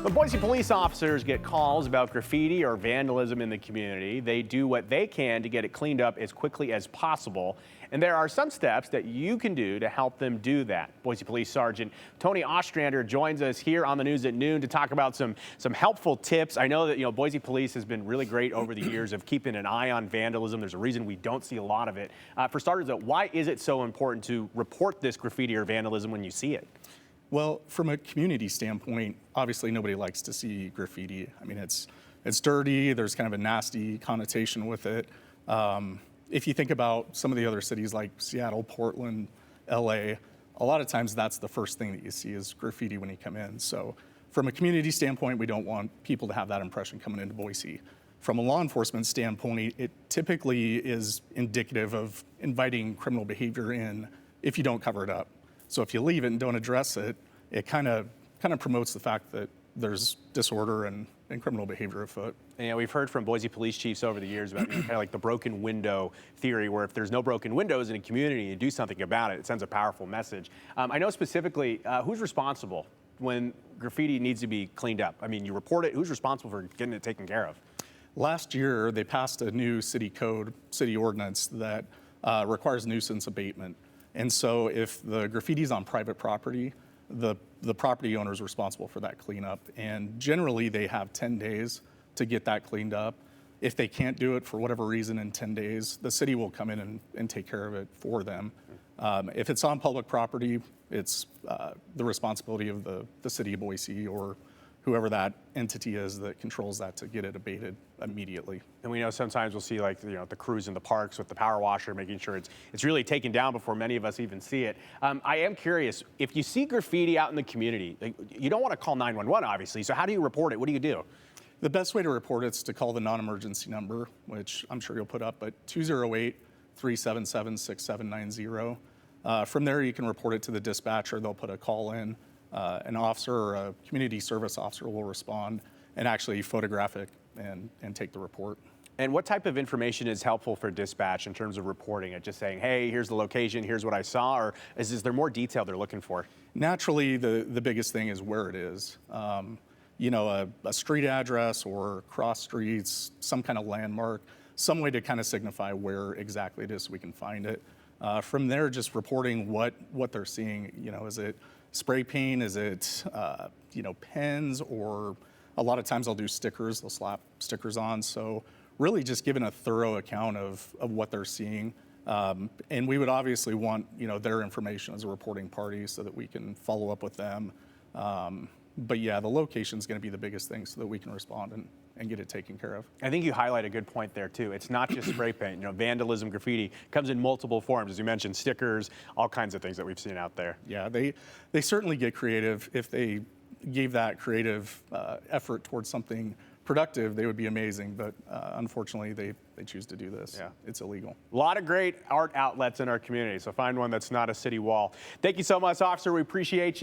When Boise police officers get calls about graffiti or vandalism in the community, they do what they can to get it cleaned up as quickly as possible. And there are some steps that you can do to help them do that. Boise Police Sergeant Tony Ostrander joins us here on the news at noon to talk about some helpful tips. I know that Boise Police has been really great over the years of keeping an eye on vandalism. There's a reason we don't see a lot of it. For starters, though, why is it so important to report this graffiti or vandalism when you see it? Well, from a community standpoint, obviously nobody likes to see graffiti. I mean, it's dirty. There's kind of a nasty connotation with it. If you think about some of the other cities like Seattle, Portland, LA, a lot of times that's the first thing that you see is graffiti when you come in. So from a community standpoint, we don't want people to have that impression coming into Boise. From a law enforcement standpoint, it typically is indicative of inviting criminal behavior in if you don't cover it up. So if you leave it and don't address it, it kind of promotes the fact that there's disorder and criminal behavior afoot. And, we've heard from Boise police chiefs over the years about kind of like the broken window theory, where if there's no broken windows in a community, you do something about it. It sends a powerful message. I know specifically who's responsible when graffiti needs to be cleaned up. I mean, you report it. Who's responsible for getting it taken care of? Last year, they passed a new city code, city ordinance that requires nuisance abatement. And so if the graffiti's on private property, the property owner is responsible for that cleanup. And generally, they have 10 days to get that cleaned up. If they can't do it for whatever reason in 10 days, the city will come in and take care of it for them. If it's on public property, it's the responsibility of the city of Boise or whoever that entity is that controls that to get it abated immediately. And we know sometimes we'll see the crews in the parks with the power washer, making sure it's really taken down before many of us even see it. I am curious, if you see graffiti out in the community, you don't want to call 911, obviously. So how do you report it? What do you do? The best way to report it is to call the non-emergency number, which I'm sure you'll put up, but 208-377-6790. From there, you can report it to the dispatcher. They'll put a call in. An officer or a community service officer will respond and actually photograph it and take the report. And what type of information is helpful for dispatch in terms of reporting it? Just saying, hey, here's the location, here's what I saw, or is there more detail they're looking for? Naturally, the biggest thing is where it is. A street address or cross streets, some kind of landmark, some way to kind of signify where exactly it is so we can find it. From there, just reporting what they're seeing. Is it spray paint? Is it pens? Or a lot of times I'll do stickers. They'll slap stickers on. So really just giving a thorough account of what they're seeing. And we would obviously want their information as a reporting party so that we can follow up with them. But yeah, the location is going to be the biggest thing so that we can respond and get it taken care of. I think you highlight a good point there too. It's not just spray paint. Vandalism, graffiti comes in multiple forms, as you mentioned, stickers, all kinds of things that we've seen out there. Yeah, they certainly get creative. If they gave that creative effort towards something productive, they would be amazing. But unfortunately, they choose to do this. Yeah. It's illegal. A lot of great art outlets in our community, so find one that's not a city wall. Thank you so much, officer. We appreciate you.